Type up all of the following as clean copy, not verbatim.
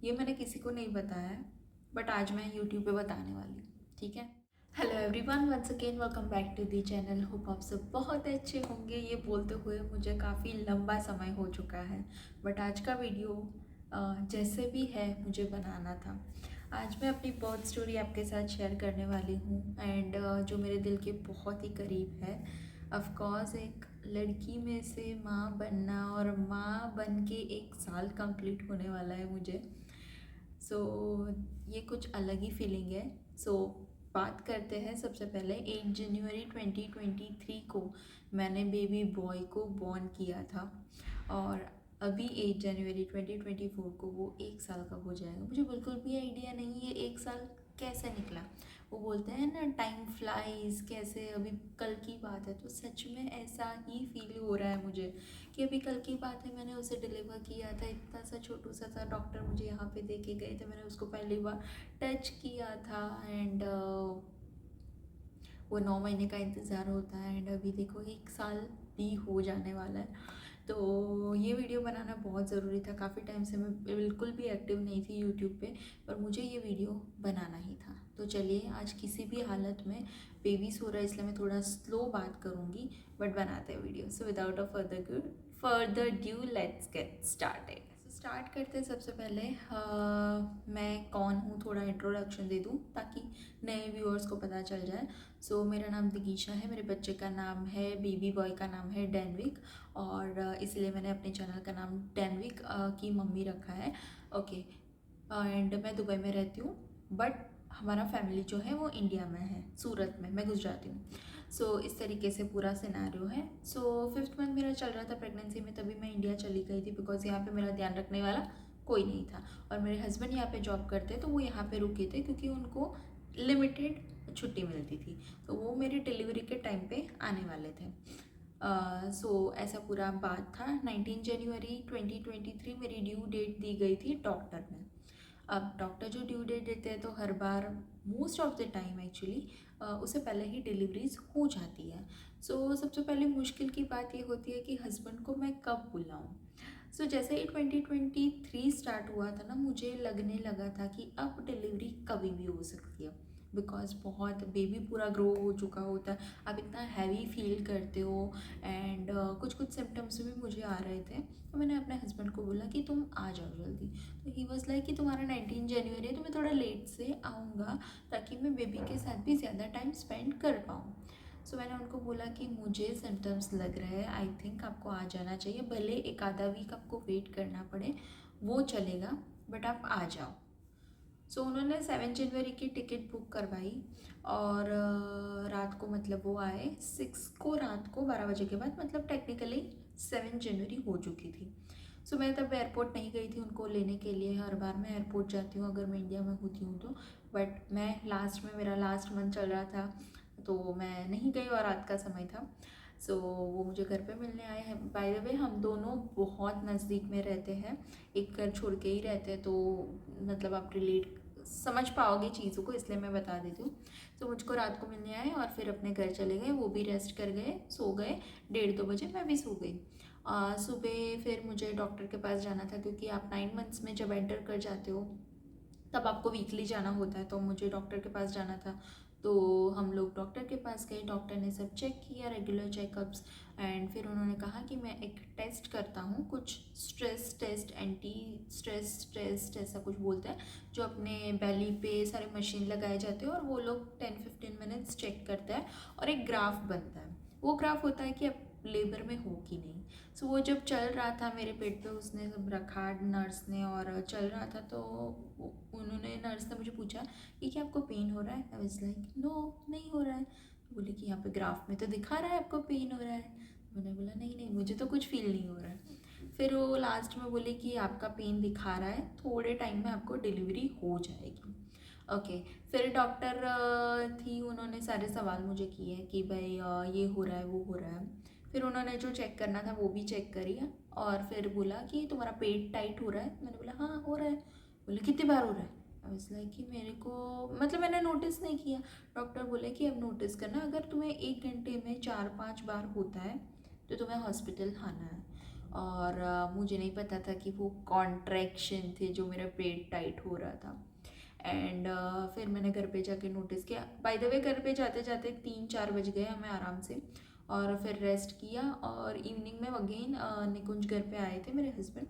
ये मैंने किसी को नहीं बताया है, बट आज मैं यूट्यूब पे बताने वाली हूँ, ठीक है। Hello everyone, once again welcome back to the channel. Hope आप सब बहुत अच्छे होंगे। ये बोलते हुए मुझे काफ़ी लंबा समय हो चुका है, बट आज का वीडियो जैसे भी है मुझे बनाना था। आज मैं अपनी बर्थ स्टोरी आपके साथ शेयर करने वाली हूँ एंड जो मेरे दिल के बहुत ही करीब है। ऑफ कोर्स एक लड़की में से माँ बनना और माँ बन के 1 साल कंप्लीट होने वाला है मुझे। सो ये कुछ अलग ही फीलिंग है। बात करते हैं। सबसे पहले 8 जनवरी 2023 को मैंने बेबी बॉय को बॉर्न किया था और अभी 8 जनवरी 2024 को वो 1 साल का हो जाएगा। मुझे बिल्कुल भी आइडिया नहीं है 1 साल कैसे निकला। वो बोलते हैं ना टाइम फ्लाइज, कैसे अभी कल की बात है। तो सच में ऐसा ही फील हो रहा है मुझे कि अभी कल की बात है, मैंने उसे डिलीवर किया था। इतना सा छोटू सा था, डॉक्टर मुझे यहाँ पे दे के गए थे, मैंने उसको पहली बार टच किया था एंड वो 9 महीने का इंतज़ार होता है एंड अभी देखो 1 साल भी हो जाने वाला है। तो ये वीडियो बनाना बहुत ज़रूरी था। काफ़ी टाइम से मैं बिल्कुल भी एक्टिव नहीं थी यूट्यूब पे, पर मुझे ये वीडियो बनाना ही था। तो चलिए, आज किसी भी हालत में बेबी सो रहा है इसलिए मैं थोड़ा स्लो बात करूँगी, बट बनाते हैं video. So without a further due let's get started. Start करते हैं। सबसे पहले मैं कौन हूँ थोड़ा इंट्रोडक्शन दे दूँ ताकि नए व्यूअर्स को पता चल जाए। मेरा नाम दिगीशा है, मेरे बच्चे का नाम है, बेबी बॉय का नाम है डैनविक, और इसलिए मैंने अपने चैनल का नाम डैनविक की मम्मी रखा है। ओके। एंड मैं दुबई में रहती हूँ, बट हमारा फैमिली जो है वो इंडिया में है, सूरत में। मैं गुजराती हूँ। इस तरीके से पूरा सिनेरियो है। 5th मंथ मेरा चल रहा था प्रेगनेंसी में, तभी मैं इंडिया चली गई थी बिकॉज यहाँ पे मेरा ध्यान रखने वाला कोई नहीं था। और मेरे हस्बैंड यहाँ पे जॉब करते तो वो यहाँ पे रुके थे क्योंकि उनको लिमिटेड छुट्टी मिलती थी। तो वो मेरी डिलीवरी के टाइम पे आने वाले थे। ऐसा पूरा बात था। 19 जनवरी 2023 मेरी ड्यू डेट दी गई थी डॉक्टर ने। अब डॉक्टर जो ड्यू डेट देते हैं तो हर बार most of the time actually उससे पहले ही डिलीवरीज हो जाती है। सबसे पहले मुश्किल की बात ये होती है कि हस्बैंड को मैं कब बुलाऊं। जैसे ही 2023 स्टार्ट हुआ था ना, मुझे लगने लगा था कि अब डिलीवरी कभी भी हो सकती है बिकॉज बहुत बेबी पूरा ग्रो हो चुका होता है, आप इतना हैवी फील करते हो एंड कुछ कुछ सिम्टम्स भी मुझे आ रहे थे। तो मैंने अपने हस्बैंड को बोला कि तुम आ जाओ जल्दी। तो ही वॉज लाइक कि तुम्हारा 19 जनवरी है तो मैं थोड़ा लेट से आऊँगा ताकि मैं बेबी के साथ भी ज़्यादा टाइम स्पेंड कर पाऊँ। मैंने उनको बोला कि मुझे सिम्टम्स लग रहे हैं, आई थिंक आपको आ जाना चाहिए, भले एक आधा वीक आपको वेट करना पड़े वो चलेगा, बट आप आ जाओ। उन्होंने 7 जनवरी की टिकट बुक करवाई और रात को मतलब वो आए 6 को, रात को 12 बजे के बाद, मतलब टेक्निकली 7 जनवरी हो चुकी थी। मैं तब एयरपोर्ट नहीं गई थी उनको लेने के लिए। हर बार मैं एयरपोर्ट जाती हूँ अगर मैं इंडिया में होती हूँ तो, बट मैं लास्ट में, मेरा लास्ट मंथ चल रहा था तो मैं नहीं गई और रात का समय था। वो मुझे घर पे मिलने आए हैं। बाय द वे हम दोनों बहुत नज़दीक में रहते हैं, एक घर छोड़ के ही रहते हैं, तो मतलब आप रिलेट समझ पाओगे चीज़ों को, इसलिए मैं बता देती हूँ। मुझको रात को मिलने आए और फिर अपने घर चले गए। वो भी रेस्ट कर गए, सो गए। 1:30-2 बजे मैं भी सो गई। सुबह फिर मुझे डॉक्टर के पास जाना था क्योंकि आप 9 मंथ्स में जब एंटर कर जाते हो तब आपको वीकली जाना होता है। तो मुझे डॉक्टर के पास जाना था, तो हम लोग डॉक्टर के पास गए। डॉक्टर ने सब चेक किया, रेगुलर चेकअप्स, एंड फिर उन्होंने कहा कि मैं एक टेस्ट करता हूँ, कुछ stress test, anti stress test ऐसा कुछ बोलते हैं, जो अपने बेली पे सारे मशीन लगाए जाते हैं और वो लोग 10-15 मिनट्स चेक करता है और एक ग्राफ बनता है। वो ग्राफ होता है कि आप लेबर में हो कि नहीं। वो जब चल रहा था मेरे पेट पे, उसने सब रखा नर्स ने और चल रहा था, तो उन्होंने, नर्स ने मुझे पूछा कि क्या आपको पेन हो रहा है। आई वाज लाइक नो, नहीं हो रहा है। तो बोले कि यहाँ पे ग्राफ में तो दिखा रहा है आपको पेन हो रहा है। मैंने बोला नहीं नहीं, मुझे तो कुछ फील नहीं हो रहा है। फिर वो लास्ट में बोले कि आपका पेन दिखा रहा है, थोड़े टाइम में आपको डिलीवरी हो जाएगी। ओके। फिर डॉक्टर थी, उन्होंने सारे सवाल मुझे किए कि भाई ये हो रहा है, वो हो रहा है। फिर उन्होंने जो चेक करना था वो भी चेक करी और फिर बोला कि तुम्हारा पेट टाइट हो रहा है। मैंने बोला हाँ हो रहा है। बोले कितनी बार हो रहा है। आई वाज लाइक कि मेरे को, मतलब मैंने नोटिस नहीं किया। डॉक्टर बोले कि अब नोटिस करना, अगर तुम्हें 1 घंटे में 4-5 बार होता है तो तुम्हें हॉस्पिटल आना है। और मुझे नहीं पता था कि वो कॉन्ट्रैक्शन थे जो मेरा पेट टाइट हो रहा था। एंड फिर मैंने घर पे जाके नोटिस किया। बाय द वे घर पे जाते जाते 3-4 बज गए हमें आराम से, और फिर रेस्ट किया। और इवनिंग में अगेन निकुंज घर पे आए थे मेरे हस्बैंड,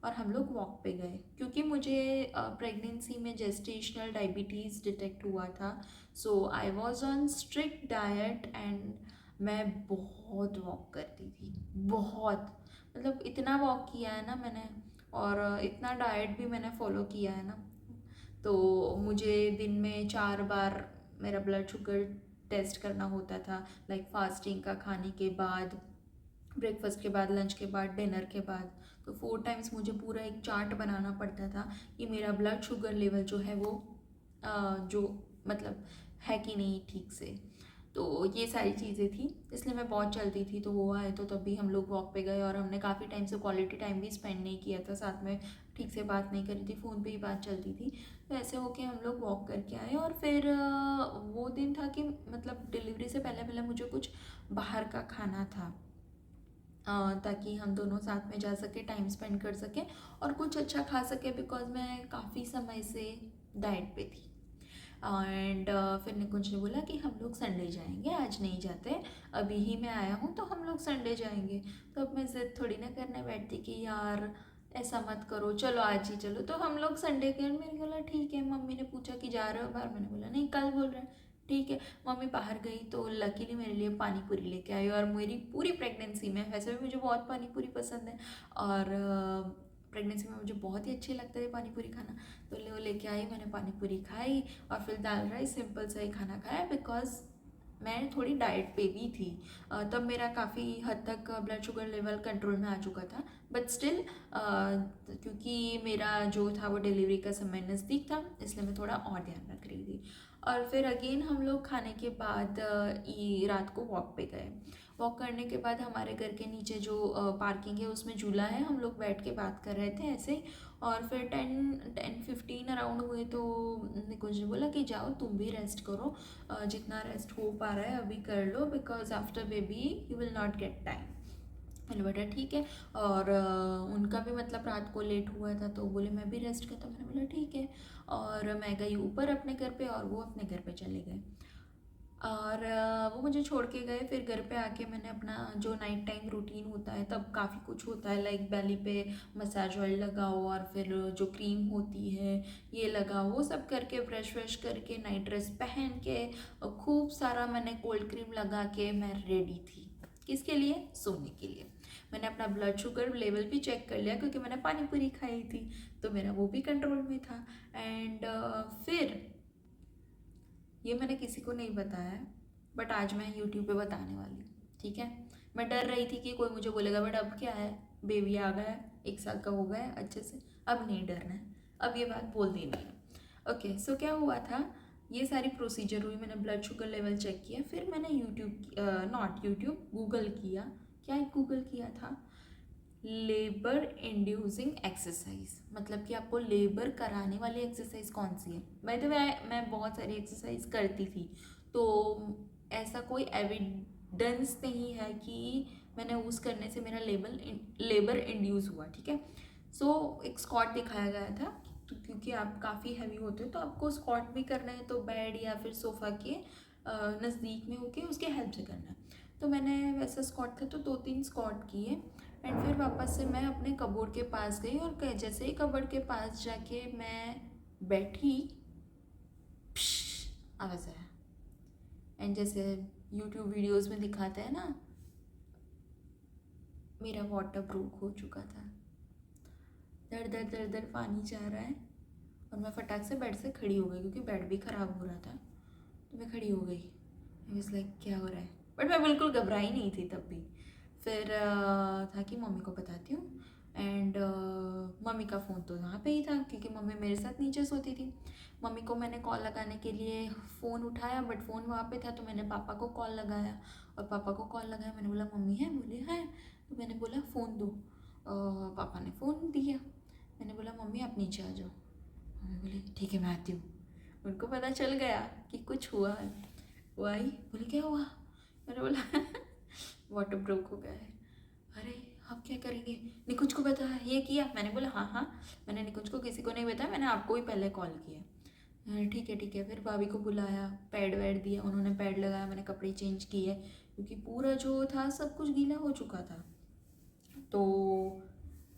और हम लोग वॉक पे गए क्योंकि मुझे प्रेगनेंसी में जेस्टेशनल डायबिटीज़ डिटेक्ट हुआ था। So I was on strict diet and मैं बहुत वॉक करती थी, बहुत, मतलब इतना वॉक किया है ना मैंने, और इतना डाइट भी मैंने फॉलो किया है ना। तो मुझे दिन में 4 बार मेरा ब्लड शुगर टेस्ट करना होता था, लाइक फास्टिंग का, खाने के बाद, ब्रेकफास्ट के बाद, लंच के बाद, डिनर के बाद। तो 4 टाइम्स मुझे पूरा एक चार्ट बनाना पड़ता था कि मेरा ब्लड शुगर लेवल जो है वो जो मतलब है कि नहीं ठीक से। तो ये सारी चीज़ें थी, इसलिए मैं बहुत चलती थी। तो वो आए तो तब भी हम लोग वॉक पे गए, और हमने काफ़ी टाइम से क्वालिटी टाइम भी स्पेंड नहीं किया था साथ में, ठीक से बात नहीं करी थी, फ़ोन पे ही बात चलती थी। तो ऐसे होके हम लोग वॉक करके आए। और फिर वो दिन था कि मतलब डिलीवरी से पहले पहले मुझे कुछ बाहर का खाना था, ताकि हम दोनों साथ में जा सके, टाइम स्पेंड कर सकें और कुछ अच्छा खा सके, बिकॉज मैं काफ़ी समय से डाइट पे थी। एंड फिर निकुंज ने बोला कि हम लोग संडे जाएंगे, आज नहीं जाते, अभी ही मैं आया हूँ तो हम लोग संडे जाएंगे। तो अब मैं ज़िद थोड़ी ना करने बैठती कि यार ऐसा मत करो, चलो आज ही चलो। तो हम लोग संडे के, मैंने बोला ठीक है। मम्मी ने पूछा कि जा रहे हो बाहर, मैंने बोला नहीं, कल बोल रहे हैं, ठीक है। मम्मी बाहर गई तो लकीली मेरे लिए पानी पूरी लेके आई, और मेरी पूरी प्रेगनेंसी में, वैसे भी मुझे बहुत पानी पूरी पसंद है, और प्रेगनेंसी में मुझे बहुत ही अच्छे लगते थे पानी पूरी खाना। तो वो लेके आई, मैंने पानी पूरी खाई, और फिर दाल राइस सिंपल सा ही खाना खाया, बिकॉज मैं थोड़ी डाइट पे भी थी। तब मेरा काफ़ी हद तक ब्लड शुगर लेवल कंट्रोल में आ चुका था, बट स्टिल क्योंकि मेरा जो था वो डिलीवरी का समय नज़दीक था, इसलिए मैं थोड़ा और ध्यान रख रही थी। और फिर अगेन हम लोग खाने के बाद रात को वॉक पे गए। वॉक करने के बाद हमारे घर के नीचे जो पार्किंग है उसमें झूला है, हम लोग बैठ के बात कर रहे थे ऐसे ही। और फिर 10-15 अराउंड हुए तो निकुंज ने बोला कि जाओ तुम भी रेस्ट करो, जितना रेस्ट हो पा रहा है अभी कर लो, because after baby you will not get time. मैंने बोला ठीक है। और उनका भी मतलब रात को लेट हुआ था तो बोले मैं भी रेस्ट करता, मैंने बोला ठीक है। और मैं गई ऊपर अपने घर पे, और वो अपने घर पे चले गए, और वो मुझे छोड़ के गए। फिर घर पे आके मैंने अपना जो नाइट टाइम रूटीन होता है, तब काफ़ी कुछ होता है, लाइक बेली पे मसाज ऑयल लगाओ, और फिर जो क्रीम होती है ये लगाओ, वो सब करके ब्रश व्रश करके नाइट ड्रेस पहन के खूब सारा मैंने कोल्ड क्रीम लगा के मैं रेडी थी। किसके लिए? सोने के लिए। मैंने अपना ब्लड शुगर लेवल भी चेक कर लिया क्योंकि मैंने पानी पूरी खाई थी, तो मेरा वो भी कंट्रोल में था। एंड फिर ये मैंने किसी को नहीं बताया है, बट आज मैं यूट्यूब पे बताने वाली हूँ, ठीक है। मैं डर रही थी कि कोई मुझे बोलेगा बट अब क्या है, बेबी आ गया है, 1 साल का हो गया है अच्छे से, अब नहीं डरना है, अब ये बात बोल देनी है। ओके, सो क्या हुआ था, ये सारी प्रोसीजर हुई, मैंने ब्लड शुगर लेवल चेक किया, फिर मैंने गूगल किया। क्या गूगल किया था? लेबर इंड्यूसिंग एक्सरसाइज, मतलब कि आपको लेबर कराने वाली एक्सरसाइज कौन सी है। बाय द वे मैं बहुत सारी एक्सरसाइज करती थी, तो ऐसा कोई एविडेंस नहीं है कि मैंने उस करने से मेरा लेबर इंड्यूस हुआ, ठीक है। सो एक स्क्वाट दिखाया गया था, तो क्योंकि आप काफ़ी हैवी होते हो तो आपको स्क्वाट भी करना है, तो बेड या फिर सोफ़ा के नज़दीक में होके उसके हेल्प से करना है। तो मैंने वैसा स्क्वाट था तो 2-3 स्क्वाट किए, एंड फिर वापस से मैं अपने कबोर्ड के पास गई, और जैसे ही कबोर्ड के पास जाके मैं बैठी, आवाज़ आया। एंड जैसे यूट्यूब वीडियोस में दिखाते हैं ना, मेरा वाटर ब्रोक हो चुका था, दर दर दर दर पानी जा रहा है, और मैं फटाक से बेड से खड़ी हो गई क्योंकि बेड भी ख़राब हो रहा था। तो मैं खड़ी हो गई, आई वाज लाइक क्या हो रहा है, बट मैं बिल्कुल घबराई नहीं थी तब भी। फिर था कि मम्मी को बताती हूँ, एंड मम्मी का फ़ोन तो वहाँ पे ही था क्योंकि मम्मी मेरे साथ नीचे सोती थी। मम्मी को मैंने कॉल लगाने के लिए फ़ोन उठाया, बट फ़ोन वहाँ पे था, तो मैंने पापा को कॉल लगाया, और पापा को कॉल लगाया, मैंने बोला मम्मी है? बोले है। तो मैंने बोला फ़ोन दो, पापा ने फ़ोन दिया। मैंने बोला मम्मी आप नीचे आ जाओ। मम्मी बोली ठीक है मैं आती हूँ। उनको पता चल गया कि कुछ हुआ है, वो आई, बोली क्या हुआ? मैंने बोला वाटर ब्रोक हो गया है। अरे आप क्या करेंगे, निकुंज को बताया ये किया? मैंने बोला हाँ हाँ, मैंने निकुंज को किसी को नहीं बताया, मैंने आपको ही पहले कॉल किया। ठीक है। फिर भाभी को बुलाया, पैड वैड दिया, उन्होंने पैड लगाया, मैंने कपड़े चेंज किए क्योंकि पूरा जो था सब कुछ गीला हो चुका था। तो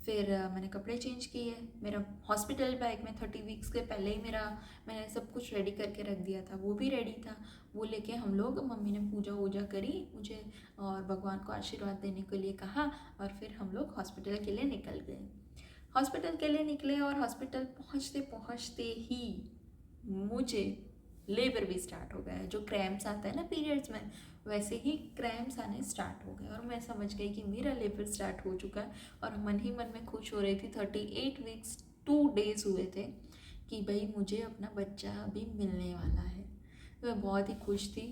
फिर मैंने कपड़े चेंज किए, मेरा हॉस्पिटल बैग में 30 वीक्स के पहले ही मैंने सब कुछ रेडी करके रख दिया था, वो भी रेडी था। वो लेके हम लोग, मम्मी ने पूजा वूजा करी मुझे और भगवान को आशीर्वाद देने के लिए कहा, और फिर हम लोग हॉस्पिटल के लिए निकल गए। हॉस्पिटल के लिए निकले और हॉस्पिटल पहुँचते पहुँचते ही मुझे लेबर भी स्टार्ट हो गया। जो क्रैम्प्स आता है ना पीरियड्स में, वैसे ही क्रैम्प्स आने स्टार्ट हो गए और मैं समझ गई कि मेरा लेबर स्टार्ट हो चुका है। और मन ही मन में खुश हो रही थी। 38 वीक्स 2 डेज़ हुए थे कि भाई मुझे अपना बच्चा अभी मिलने वाला है। तो मैं बहुत ही खुश थी।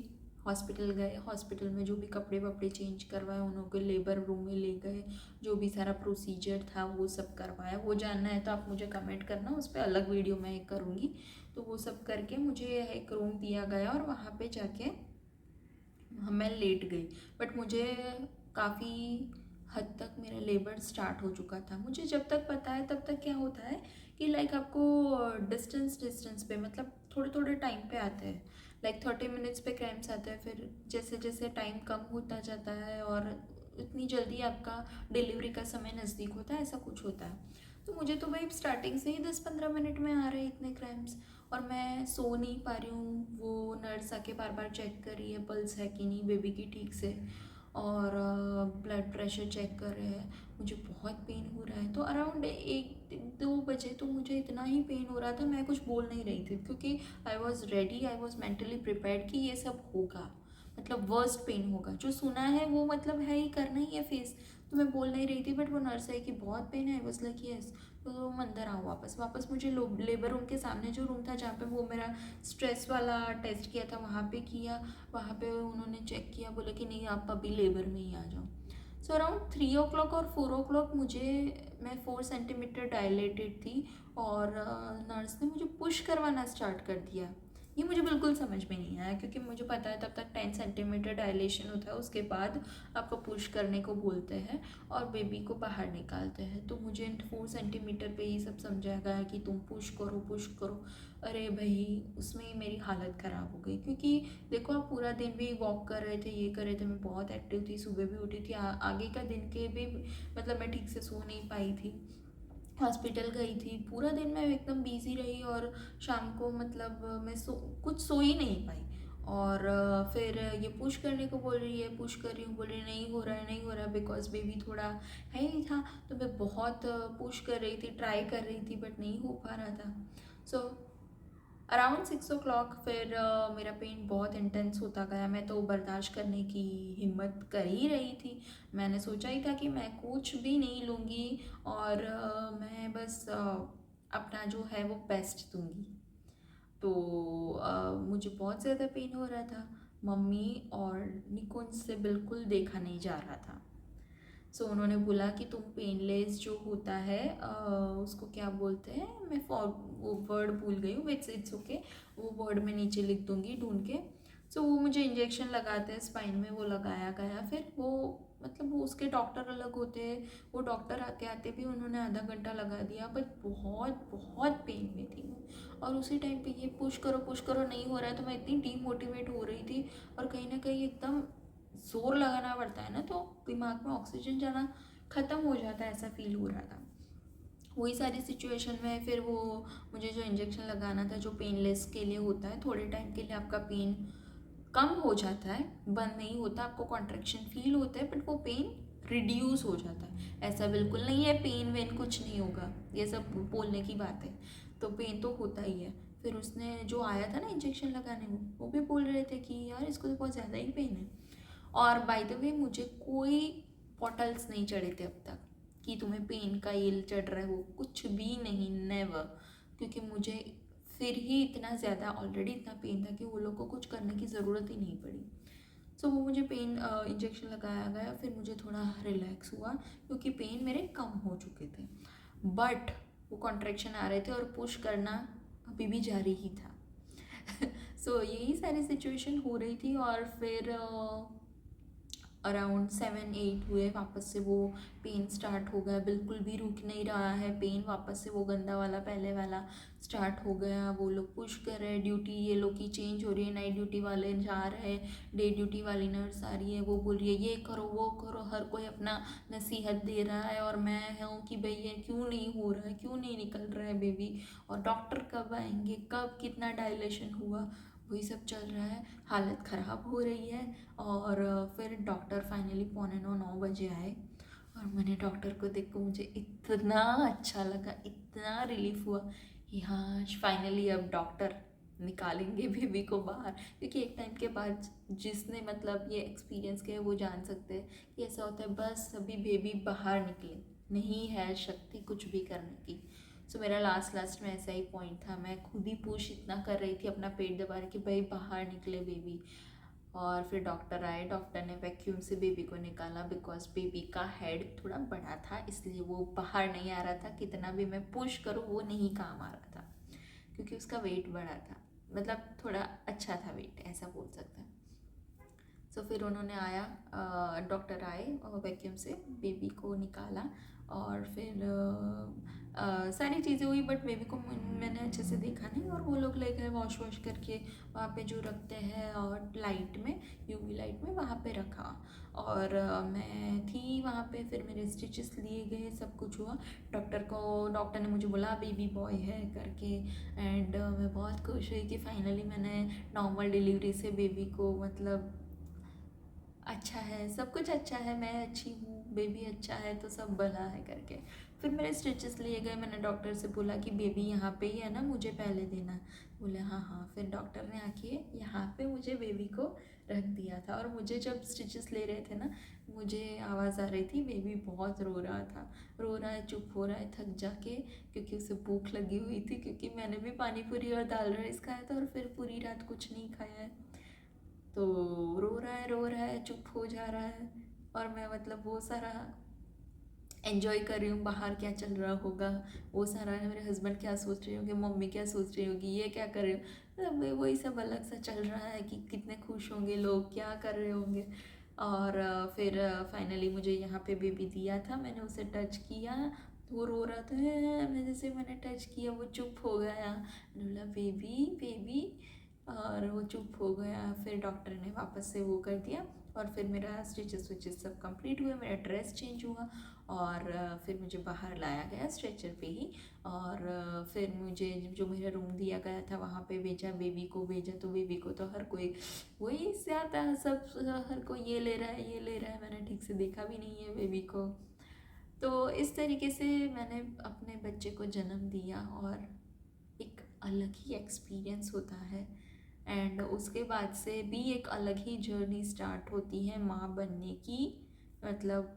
हॉस्पिटल गए, हॉस्पिटल में जो भी कपड़े वपड़े चेंज करवाए, उन्होंने लेबर रूम में ले गए, जो भी सारा प्रोसीजर था वो सब करवाया। वो जानना है तो आप मुझे कमेंट करना, उस पर अलग वीडियो मैं एक करूँगी। तो वो सब करके मुझे एक रूम दिया गया और वहाँ पे जाके मैं लेट गई। बट मुझे काफ़ी हद तक मेरा लेबर स्टार्ट हो चुका था। मुझे जब तक पता है तब तक क्या होता है कि लाइक आपको डिस्टेंस पे, मतलब थोड़े थोड़े टाइम पे आते हैं। लाइक 30 मिनट्स पे क्रैम्प्स आते हैं, फिर जैसे जैसे टाइम कम होता जाता है और इतनी जल्दी आपका डिलीवरी का समय नज़दीक होता है, ऐसा कुछ होता है। तो मुझे तो भाई स्टार्टिंग से ही 10-15 मिनट में आ रहे हैं इतने क्रैम्प्स, और मैं सो नहीं पा रही हूँ। वो नर्स आके बार बार चेक कर रही है पल्स है कि नहीं बेबी की ठीक से, और ब्लड प्रेशर चेक कर रहे हैं। मुझे बहुत पेन हो रहा है। तो अराउंड 1-2 बजे तो मुझे इतना ही पेन हो रहा था, मैं कुछ बोल नहीं रही थी क्योंकि I was ready, I was mentally prepared कि ये सब होगा, मतलब वर्स्ट पेन होगा। जो सुना है वो मतलब है ही, करना ही है फेस। तो मैं बोल नहीं रही थी। बट वो नर्स है कि बहुत पेन है, आई वॉज लाइक यस। तो तुम अंदर आओ। वापस मुझे लेबर रूम के सामने जो रूम था जहाँ पे वो मेरा स्ट्रेस वाला टेस्ट किया था, वहाँ पे किया। वहाँ पे उन्होंने चेक किया, बोले कि नहीं आप अभी लेबर में ही आ जाओ। सो अराउंड 3 o'clock और 4 o'clock मैं 4 सेंटीमीटर डायलेटेड थी, और नर्स ने मुझे पुश करवाना स्टार्ट कर दिया। ये मुझे बिल्कुल समझ में नहीं आया क्योंकि मुझे पता है तब तक 10 सेंटीमीटर डायलेशन होता है, उसके बाद आपको पुश करने को बोलते हैं और बेबी को बाहर निकालते हैं। तो मुझे 4 सेंटीमीटर पे ही सब समझाया गया कि तुम पुश करो। अरे भाई, उसमें ही मेरी हालत ख़राब हो गई क्योंकि देखो आप पूरा दिन भी वॉक कर रहे थे, ये कर रहे थे, मैं बहुत एक्टिव थी, सुबह भी उठी थी। आगे का दिन के भी मतलब मैं ठीक से सो नहीं पाई थी, हॉस्पिटल गई थी, पूरा दिन मैं एकदम बिजी रही और शाम को मतलब मैं कुछ सो ही नहीं पाई। और फिर ये पुश करने को बोल रही है, पुश कर रही हूँ, बोल रही नहीं हो रहा है बिकॉज बेबी थोड़ा है ही था। तो मैं बहुत पुश कर रही थी, ट्राई कर रही थी, बट नहीं हो पा रहा था। सो अराउंड 6 o'clock फिर मेरा पेन बहुत इंटेंस होता गया। मैं तो बर्दाश्त करने की हिम्मत कर ही रही थी। मैंने सोचा ही था कि मैं कुछ भी नहीं लूँगी और मैं बस अपना जो है वो बेस्ट दूँगी। तो मुझे बहुत ज़्यादा पेन हो रहा था। मम्मी और निकुंज से बिल्कुल देखा नहीं जा रहा था। सो उन्होंने बोला कि तुम पेनलेस जो होता है उसको क्या बोलते हैं, मैं वो वर्ड भूल गई हूँ, इट्स ओके, वो वर्ड मैं नीचे लिख दूँगी ढूंढ के। सो वो मुझे इंजेक्शन लगाते हैं स्पाइन में, वो लगाया गया। फिर वो मतलब वो उसके डॉक्टर अलग होते हैं, वो डॉक्टर आते आते भी उन्होंने आधा घंटा लगा दिया। बट बहुत बहुत पेन में थी मैं, और उसी टाइम पे ये पुश करो नहीं हो रहा है, तो मैं इतनी डीमोटिवेट हो रही थी। और कहीं ना कहीं एकदम जोर लगाना पड़ता है ना, तो दिमाग में ऑक्सीजन जाना ख़त्म हो जाता है, ऐसा फील हो रहा था। वही सारी सिचुएशन में फिर वो मुझे जो इंजेक्शन लगाना था, जो पेनलेस के लिए होता है, थोड़े टाइम के लिए आपका पेन कम हो जाता है, बंद नहीं होता, आपको कॉन्ट्रैक्शन फील होता है, बट वो पेन रिड्यूस हो जाता है। ऐसा बिल्कुल नहीं है पेन वेन कुछ नहीं होगा, ये सब बोलने की बात है। तो पेन तो होता ही है। फिर उसने जो आया था ना इंजेक्शन लगाने वो भी बोल रहे थे कि यार इसको तो बहुत ज़्यादा ही पेन है। और बाय द वे मुझे कोई पॉटल्स नहीं चढ़े थे अब तक कि तुम्हें पेन का ये चढ़ रहा है, वो कुछ भी नहीं, नेवर। क्योंकि मुझे फिर ही इतना ज़्यादा ऑलरेडी इतना पेन था कि वो लोग को कुछ करने की ज़रूरत ही नहीं पड़ी। सो वो मुझे पेन इंजेक्शन लगाया गया, फिर मुझे थोड़ा रिलैक्स हुआ क्योंकि पेन मेरे कम हो चुके थे। बट वो कॉन्ट्रैक्शन आ रहे थे और पुश करना अभी भी जारी ही था। सो यही सारी सिचुएशन हो रही थी। और फिर अराउंड 7-8 हुए वापस से वो पेन स्टार्ट हो गया, बिल्कुल भी रुक नहीं रहा है पेन, वापस से वो गंदा वाला पहले वाला स्टार्ट हो गया। वो लोग पुश कर रहे हैं, ड्यूटी ये लोग की चेंज हो रही है, नाइट ड्यूटी वाले जा रहे हैं, डे ड्यूटी वाली नर्स आ रही है, वो बोल रही है ये करो वो करो, हर कोई अपना नसीहत दे रहा है और मैं हूँ कि भाई ये क्यों नहीं हो रहा है, क्यों नहीं निकल रहा है बेबी, और डॉक्टर कब आएंगे, कब कितना डायलेशन हुआ, वही सब चल रहा है। हालत ख़राब हो रही है। और फिर डॉक्टर फाइनली 8:45-9 बजे आए और मैंने डॉक्टर को देख कर मुझे इतना अच्छा लगा, इतना रिलीफ हुआ कि हाँ फाइनली अब डॉक्टर निकालेंगे बेबी को बाहर। क्योंकि एक टाइम के बाद जिसने मतलब ये एक्सपीरियंस किया है वो जान सकते हैं कि ऐसा होता है, बस अभी बेबी बाहर निकले, नहीं है शक्ति कुछ भी करने की। सो मेरा लास्ट में ऐसा ही पॉइंट था, मैं खुद ही पुश इतना कर रही थी अपना पेट दबा रही कि भाई बाहर निकले बेबी। और फिर डॉक्टर आए, डॉक्टर ने वैक्यूम से बेबी को निकाला, बिकॉज बेबी का हेड थोड़ा बड़ा था इसलिए वो बाहर नहीं आ रहा था, कितना भी मैं पुश करूँ वो नहीं काम आ रहा था क्योंकि उसका वेट बड़ा था, मतलब थोड़ा अच्छा था वेट, ऐसा बोल सकते हैं। सो फिर उन्होंने आया, डॉक्टर आए और वैक्यूम से बेबी को निकाला और फिर सारी चीज़ें हुई, बट बेबी को मैंने अच्छे से देखा नहीं। और वो लोग ले गए वॉश करके वहाँ पे जो रखते हैं और लाइट में, यूवी लाइट में वहाँ पे रखा। और मैं थी वहाँ पे, फिर मेरे स्टिचेस लिए गए, सब कुछ हुआ। डॉक्टर ने मुझे बोला बेबी बॉय है करके। एंड मैं बहुत खुश हुई कि फाइनली मैंने नॉर्मल डिलीवरी से बेबी को मतलब अच्छा है, सब कुछ अच्छा है, मैं अच्छी हूँ, बेबी अच्छा है तो सब भला है करके। फिर मेरे स्टिचेस लिए गए, मैंने डॉक्टर से बोला कि बेबी यहाँ पे ही है ना, मुझे पहले देना। बोले हाँ हाँ। फिर डॉक्टर ने आके यहाँ पे मुझे बेबी को रख दिया था। और मुझे जब स्टिचेस ले रहे थे ना, मुझे आवाज़ आ रही थी बेबी बहुत रो रहा था, रो रहा है, चुप हो रहा है थक जाके, क्योंकि उसे भूख लगी हुई थी, क्योंकि मैंने भी पानी पूरी और दाल राइस खाया था और फिर पूरी रात कुछ नहीं खाया है। तो रो रहा है, चुप हो जा रहा है। और मैं मतलब वो सारा एंजॉय कर रही हूँ, बाहर क्या चल रहा होगा, वो सारा मेरे हस्बैंड क्या सोच रहे होंगे, मम्मी क्या सोच रही होगी, ये क्या कर रहे हो, मतलब वही सब अलग सा चल रहा है कि कितने खुश होंगे लोग, क्या कर रहे होंगे। और फिर फाइनली मुझे यहाँ पे बेबी दिया था, मैंने उसे टच किया, तो वो रो रहा था, मैं जैसे मैंने टच किया वो चुप हो गया, मैंने बोला बेबी बेबी, और वो चुप हो गया। फिर डॉक्टर ने वापस से वो कर दिया और फिर मेरा स्टिचेस विचेस सब कंप्लीट हुए, मेरा ड्रेस चेंज हुआ और फिर मुझे बाहर लाया गया स्ट्रेचर पे ही। और फिर मुझे जो मेरा रूम दिया गया था वहाँ पे भेजा, बेबी को भेजा। तो बेबी को तो हर कोई वही से आता है, सब हर कोई ये ले रहा है ये ले रहा है, मैंने ठीक से देखा भी नहीं है बेबी को। तो इस तरीके से मैंने अपने बच्चे को जन्म दिया और एक अलग ही एक्सपीरियंस होता है। एंड उसके बाद से भी एक अलग ही जर्नी स्टार्ट होती है माँ बनने की, मतलब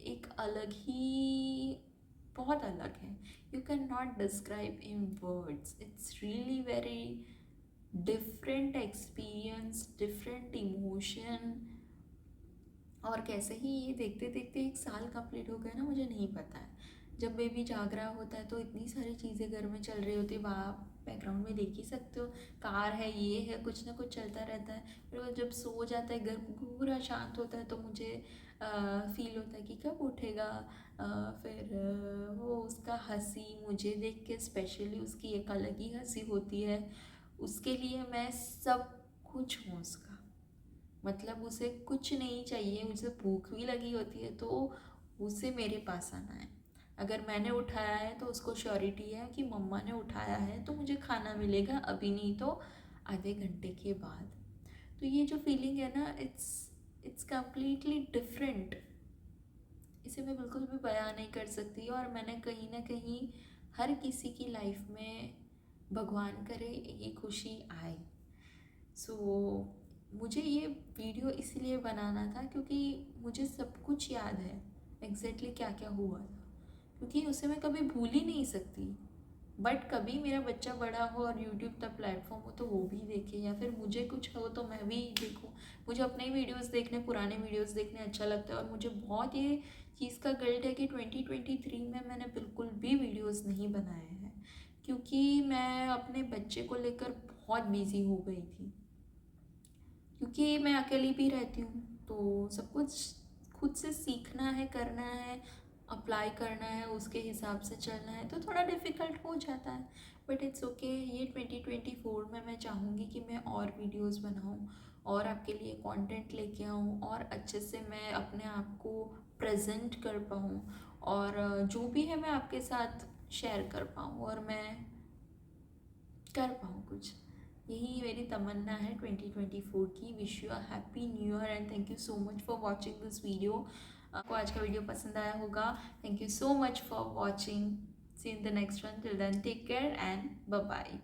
एक अलग ही, बहुत अलग है। You can not describe in words, it's really very different experience, different emotion. और कैसे ही ये देखते देखते 1 साल कंप्लीट हो गया ना, मुझे नहीं पता है। जब बेबी जाग रहा होता है तो इतनी सारी चीज़ें घर में चल रही होती है, वहाँ बैकग्राउंड में देख ही सकते हो, कार है, ये है, कुछ ना कुछ चलता रहता है। फिर वो जब सो जाता है, घर पूरा शांत होता है, तो मुझे फील होता है कि कब उठेगा। फिर वो उसका हंसी मुझे देख के, स्पेशली उसकी एक अलग ही हंसी होती है, उसके लिए मैं सब कुछ हूँ उसका। मतलब उसे कुछ नहीं चाहिए, उसे भूख भी लगी होती है तो उसे मेरे पास आना है। अगर मैंने उठाया है तो उसको श्योरिटी है कि मम्मा ने उठाया है तो मुझे खाना मिलेगा, अभी नहीं तो आधे घंटे के बाद। तो ये जो फीलिंग है ना, इट्स कम्प्लीटली डिफरेंट, इसे मैं बिल्कुल भी बयां नहीं कर सकती। और मैंने कहीं ना कहीं हर किसी की लाइफ में, भगवान करे ये खुशी आए। सो मुझे ये वीडियो इसलिए बनाना था क्योंकि मुझे सब कुछ याद है, एग्जैक्टली क्या क्या हुआ था, क्योंकि उसे मैं कभी भूल ही नहीं सकती। बट कभी मेरा बच्चा बड़ा हो और यूट्यूब तक प्लेटफॉर्म हो तो वो भी देखे, या फिर मुझे कुछ हो तो मैं भी देखूँ। मुझे अपने ही वीडियोज़ देखने, पुराने वीडियोज़ देखने अच्छा लगता है। और मुझे बहुत ये चीज़ का गिल्ट है कि 2023 में मैंने बिल्कुल भी वीडियोज़ नहीं बनाए हैं, क्योंकि मैं अपने बच्चे को लेकर बहुत बिजी हो गई थी, क्योंकि मैं अकेली भी रहती हूँ। तो सब कुछ खुद से सीखना है, करना है, अप्लाई करना है, उसके हिसाब से चलना है, तो थोड़ा डिफ़िकल्ट हो जाता है, बट इट्स ओके। ये 2024 में मैं चाहूँगी कि मैं और वीडियोस बनाऊँ और आपके लिए कंटेंट लेके आऊँ और अच्छे से मैं अपने आप को प्रेजेंट कर पाऊँ और जो भी है मैं आपके साथ शेयर कर पाऊँ और मैं कर पाऊँ कुछ। यही मेरी तमन्ना है 2024 की। Wish you a happy new year and thank you so much for watching this video. आपको आज का वीडियो पसंद आया होगा। Thank you so much for watching. See in the next one. Till then take care and bye bye.